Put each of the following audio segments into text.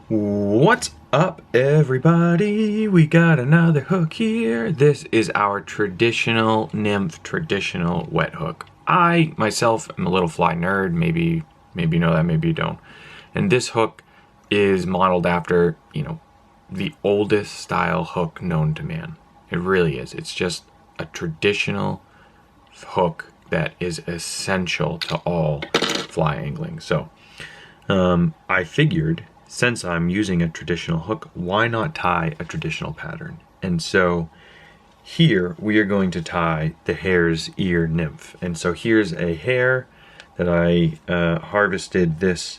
What's up, everybody? We got another hook here. This is our traditional nymph, traditional wet hook. I myself am a little fly nerd. Maybe you know that, maybe you don't. And this hook is modeled after, the oldest style hook known to man. It really is. It's just a traditional hook that is essential to all fly angling. So I figured, since I'm using a traditional hook, why not tie a traditional pattern? And so here we are going to tie the hare's ear nymph. And so here's a hare that I harvested this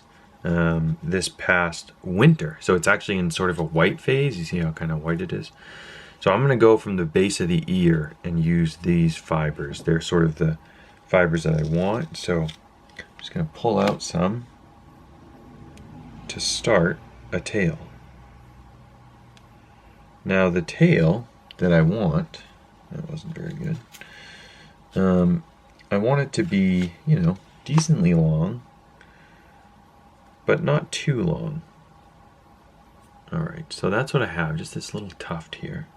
past winter. So it's actually in sort of a white phase. You see how kind of white it is? So I'm going to go from the base of the ear and use these fibers. They're sort of the fibers that I want. So I'm just going to pull out some to start a tail. Now the tail that I want, that wasn't very good. I want it to be, decently long, but not too long. All right, so that's what I have, just this little tuft here.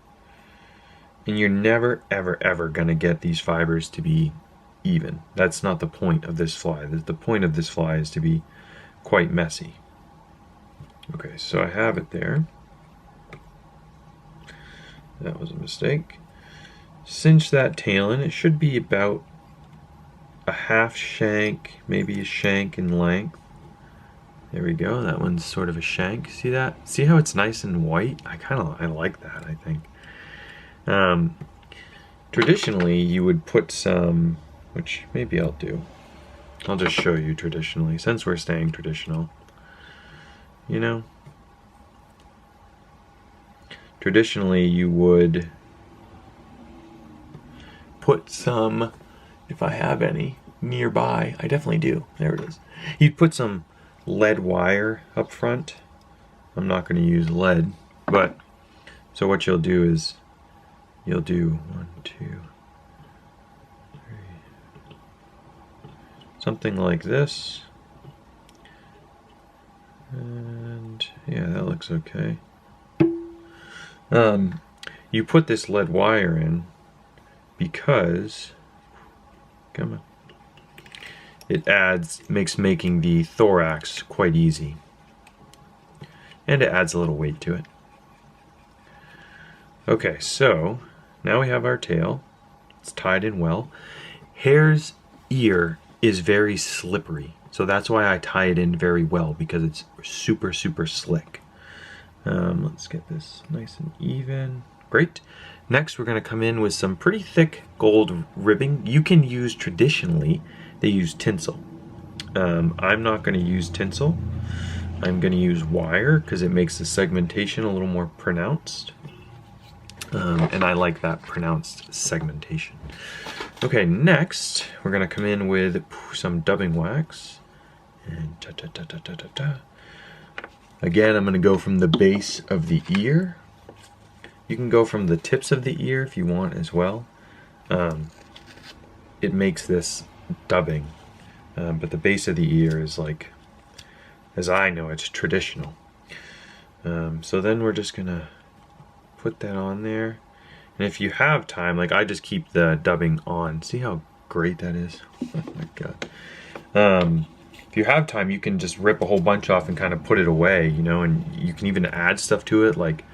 And you're never, ever, ever gonna get these fibers to be even. That's not the point of this fly. The point of this fly is to be quite messy. Okay, so I have it there. That was a mistake. Cinch that tail in. It should be about a half shank, maybe a shank in length. There we go. That one's sort of a shank. See that? See how it's nice and white? I like that, I think. Traditionally, you would put some, which maybe I'll do. I'll just show you traditionally, since we're staying traditional. Traditionally you would put some, if I have any nearby, I definitely do, there it is. You'd put some lead wire up front. I'm not going to use lead, but so what you'll do is you'll do 1, 2, 3, something like this. And yeah, that looks okay. You put this lead wire in because, come on, it makes making the thorax quite easy. And it adds a little weight to it. Okay, so now we have our tail. It's tied in well. Hare's ear is very slippery. So that's why I tie it in very well, because it's super, super slick. Let's get this nice and even. Great. Next, we're going to come in with some pretty thick gold ribbing. You can use, traditionally, they use tinsel. I'm not going to use tinsel. I'm going to use wire because it makes the segmentation a little more pronounced. And I like that pronounced segmentation. Okay, next, we're going to come in with some dubbing wax. And again, I'm going to go from the base of the ear. You can go from the tips of the ear if you want as well. It makes this dubbing, but the base of the ear is like, as I know, it's traditional. So then we're just going to put that on there. And if you have time, like I just keep the dubbing on. See how great that is? Oh my God. If you have time, you can just rip a whole bunch off and kind of put it away, and you can even add stuff to it like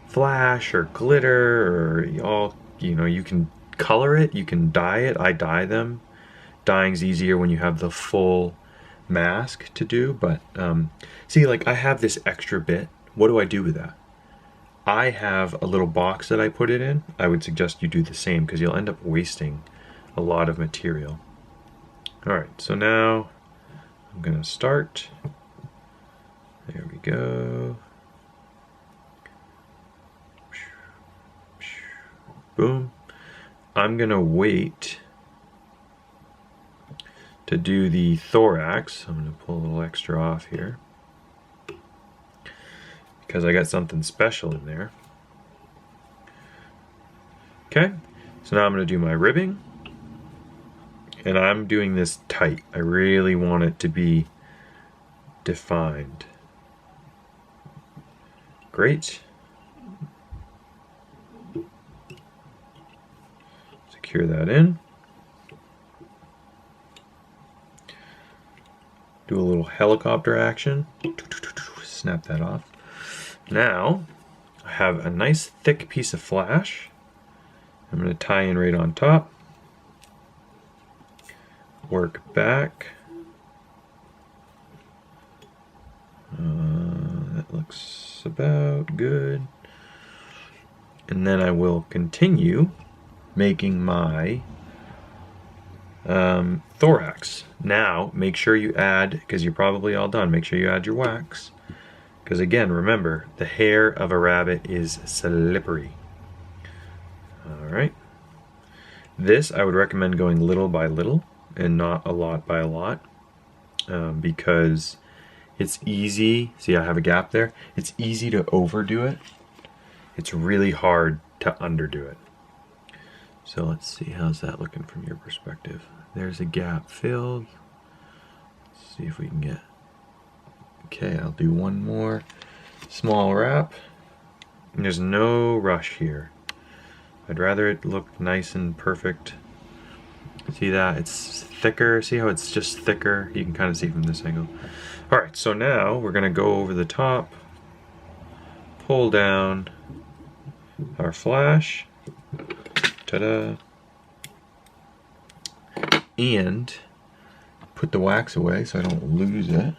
flash or glitter or you can color it, you can dye it. I dye them. Dyeing's easier when you have the full mask to do, but see, like I have this extra bit. What do I do with that? I have a little box that I put it in. I would suggest you do the same because you'll end up wasting a lot of material. All right, so now I'm going to start. There we go. Boom. I'm going to wait to do the thorax. I'm going to pull a little extra off here because I got something special in there. Okay, so now I'm going to do my ribbing. And I'm doing this tight. I really want it to be defined. Great. Secure that in. Do a little helicopter action. Snap that off. Now, I have a nice thick piece of flash. I'm going to tie in right on top. Work back. That looks about good. And then I will continue making my thorax. Now, make sure you add, because you're probably all done, make sure you add your wax. Because again, remember, the hair of a rabbit is slippery. Alright. This I would recommend going little by little and not a lot by a lot. Because it's easy, see I have a gap there, it's easy to overdo it. It's really hard to underdo it. So let's see, how's that looking from your perspective? There's a gap filled. Let's see if we can get, okay, I'll do one more small wrap. And there's no rush here. I'd rather it look nice and perfect. See that? It's thicker. See how it's just thicker? You can kind of see from this angle. Alright, so now we're going to go over the top, pull down our flash, ta-da, and put the wax away so I don't lose it.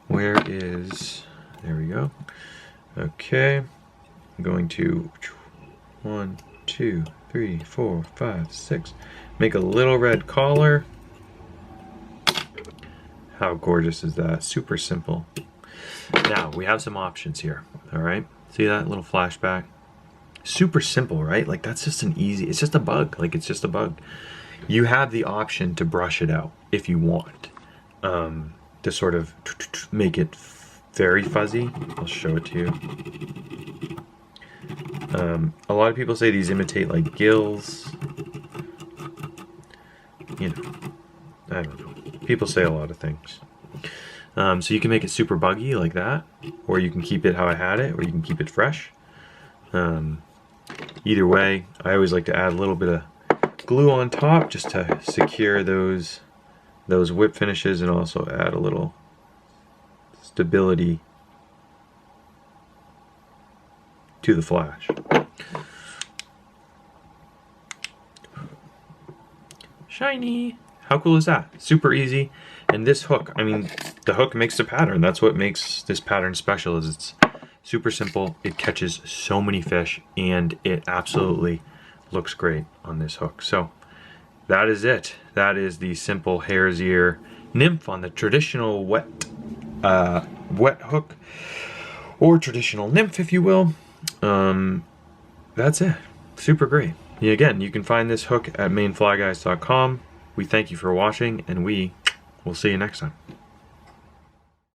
Where is, there we go. Okay, I'm going to 1, 2, 3, 4, 5, 6. Make a little red collar. How gorgeous is that? Super simple. Now, we have some options here, all right? See that little flashback? Super simple, right? Like that's just an easy, it's just a bug, like it's just a bug. You have the option to brush it out if you want, to sort of make it very fuzzy. I'll show it to you. A lot of people say these imitate like gills. You know, I don't know. People say a lot of things. So you can make it super buggy like that, or you can keep it how I had it, or you can keep it fresh. Either way, I always like to add a little bit of glue on top just to secure those whip finishes and also add a little stability to the flash. Shiny! How cool is that? Super easy. And this hook, I mean, the hook makes the pattern. That's what makes this pattern special, is it's super simple. It catches so many fish and it absolutely looks great on this hook. So that is it. That is the simple hare's ear nymph on the traditional wet hook, or traditional nymph if you will. That's it. Super great. Again, you can find this hook at mainflyguys.com. We thank you for watching, and we will see you next time.